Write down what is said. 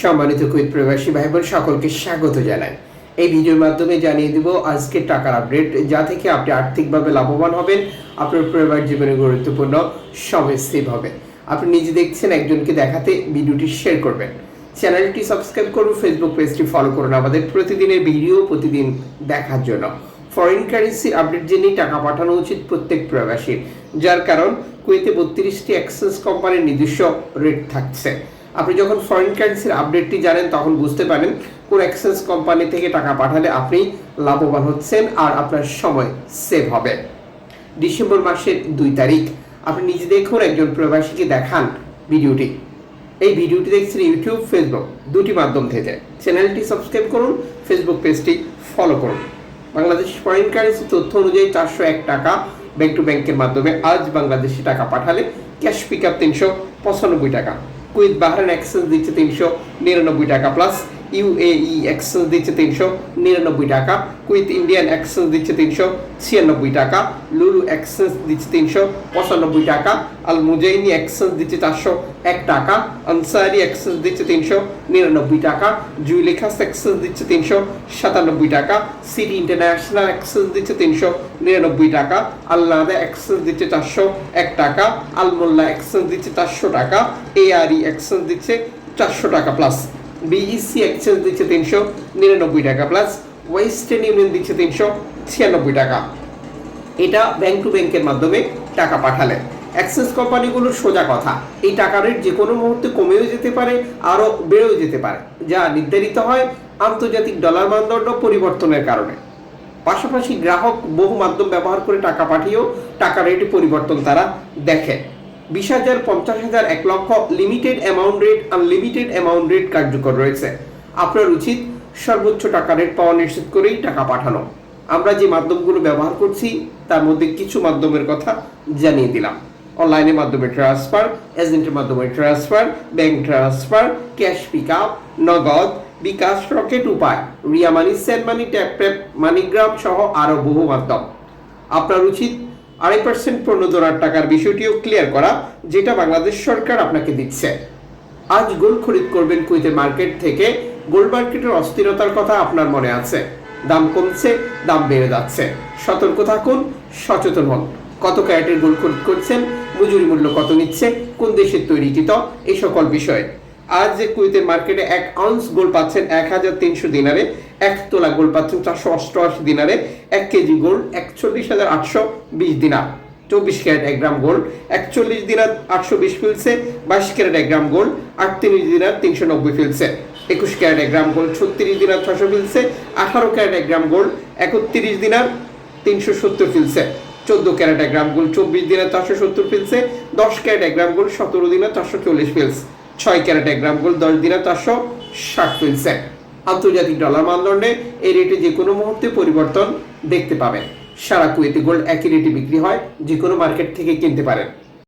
সম্মানিত কুয়েত প্রবাসী ভাই বোন সকলকে স্বাগত জানাই। এই ভিডিওর মাধ্যমে জানিয়ে দিব আজকের টাকার আপডেট, যা থেকে আপনি আর্থিকভাবে লাভবান হবেন, আপনার পরিবার জীবনে গুরুত্বপূর্ণ সময় সেভ হবে। আপনি নিজে দেখছেন, একজনকে দেখাতে ভিডিওটি শেয়ার করবেন, চ্যানেলটি সাবস্ক্রাইব করুন, ফেসবুক পেজটি ফলো করুন আমাদের প্রতিদিনের ভিডিও প্রতিদিন দেখার জন্য। ফরেন কারেন্সি আপডেট জেনেই টাকা পাঠানো উচিত প্রত্যেক প্রবাসীর, যার কারণ কুয়েতে 32টি এক্সচেঞ্জ কোম্পানির নিজস্ব রেট থাকছে। আপনি যখন ফরেন কারেন্সির আপডেটটি জানেন তখন বুঝতে পারেন কোন এক্সচেঞ্জ কোম্পানি থেকে টাকা পাঠালে আপনি লাভবান হচ্ছেন আর আপনার সময় সেভ হবে। ডিসেম্বর মাসের 2 তারিখ আপনি নিজে দেখুন, একজন প্রবাসীকে দেখান ভিডিওটি। এই ভিডিওটি দেখছেন ইউটিউব, ফেসবুক দুটি মাধ্যম থেকে। চ্যানেলটি সাবস্ক্রাইব করুন, ফেসবুক পেজটি ফলো করুন। বাংলাদেশ ফরেন কারেন্সি তথ্য অনুযায়ী 401 টাকা ব্যাংক টু ব্যাংকের মাধ্যমে আজ বাংলাদেশি টাকা পাঠালে ক্যাশ পিক আপ 395 টাকা। কুয়েত বাহরাইন এক্সচেঞ্জ দিচ্ছে 399 টাকা প্লাস, ইউএই এক্সচেঞ্জ দিচ্ছে 399 টাকা, কুয়েত ইন্ডিয়ান এক্সচেঞ্জ দিচ্ছে 396 টাকা, লুলু এক্সচেঞ্জ দিচ্ছে 395 টাকা, আল মুজাইনি এক্সচেঞ্জ দিচ্ছে 401 টাকা, আনসারি এক্সচেঞ্জ দিচ্ছে 399 টাকা, জুইলেখাস এক্সচেঞ্জ দিচ্ছে 397 টাকা, সিটি ইন্টারন্যাশনাল এক্সচেঞ্জ দিচ্ছে 399 টাকা, আল নাদা এক্সচেঞ্জ দিচ্ছে 401 টাকা, আল মোল্লা এক্সচেঞ্জ দিচ্ছে 400 টাকা, এআরই এক্সচেঞ্জ দিচ্ছে 400 টাকা প্লাস, বিইসি এক্সচেঞ্জ দিচ্ছে 399 টাকা প্লাস, ওয়েস্টার্ন ইউনিয়ন দিচ্ছে 396 টাকা। এটা ব্যাংক টু ব্যাংকের মাধ্যমে টাকা পাঠালে। এক্সচেঞ্জ কোম্পানিগুলোর সোজা কথা, এই টাকা রেট যে কোনো মুহূর্তে কমেও যেতে পারে, আরও বেড়েও যেতে পারে, যা নির্ধারিত হয় আন্তর্জাতিক ডলার মানদণ্ড পরিবর্তনের কারণে। পাশাপাশি গ্রাহক বহু মাধ্যম ব্যবহার করে টাকা পাঠিয়েও টাকা রেটে পরিবর্তন তারা দেখে। 20,000, 50,000, 1 লক্ষ limited amount rate, unlimited amount rate কার্যকর রয়েছে। আপনার উচিত সর্বোচ্চ টাকা রেট পাওয়া নিশ্চিত করেই টাকা পাঠানো। আমরা যে মাধ্যমগুলো ব্যবহার করছি তার মধ্যে কিছু মাধ্যমের কথা জানিয়ে দিলাম। অনলাইনের মাধ্যমে ট্রান্সফার, এজেন্টের মাধ্যমে transfer, bank transfer, cash pick up, Nagad, bKash, Rocket উপায়, Ria money, send money, tap tap, MoneyGram সহ আরও বহু মাধ্যম। আপনার উচিত 2.5% প্রণোদনার টাকার বিষয়টিও ক্লিয়ার করা, যেটা বাংলাদেশ সরকার আপনাকে দিচ্ছে। আজ গোল্ড খরিদ করবেন কুয়েতের মার্কেট থেকে। গোল্ড মার্কেটের অস্থিরতার কথা আপনার মনে আছে, দাম কমছে, দাম বেড়ে যাচ্ছে। সতর্ক থাকুন, সচেতন হন। কত ক্যারেটের গোল্ড খরিদ করছেন, মজুরি মূল্য কত নিচ্ছে, কোন দেশের তৈরিকৃত, এই সকল বিষয়ে। আজ যে কুয়েতের মার্কেটে 1 আউন্স গোল্ড পাচ্ছেন 1300 দিনারে, 1 তোলা গোল্ড পাচ্ছেন 488 দিনারে, 1 কেজি গোল্ড 41,820 দিনার, 24 ক্যারেট 1 গ্রাম গোল্ড 41 দিনার 820 ফিলসে, 22 ক্যারেট 1 গ্রাম গোল্ড 38 দিনার 390 ফিলসে, 21 ক্যারেট 1 গ্রাম গোল্ড 36 দিনার 600 ফিলসে, 18 ক্যারেট 1 গ্রাম গোল্ড 31 দিনার 370 ফিলসে, 14 ক্যারেট 1 গ্রাম গোল্ড 24 দিনার 470 ফিলসে, 10 ক্যারেট 1 গ্রাম গোল্ড 17 দিনার 440 ফিলস, 6 ক্যারেট 1 গ্রাম গোল্ড 10 দিনার 460 ফিলসে। আন্তর্জাতিক ডলার মানদণ্ডে এই রেটে যে কোনো মুহূর্তে পরিবর্তন দেখতে পাবেন। সারা কুয়েতে গোল্ড একই রেটে বিক্রি হয়, যে কোনো মার্কেট থেকে কিনতে পারেন।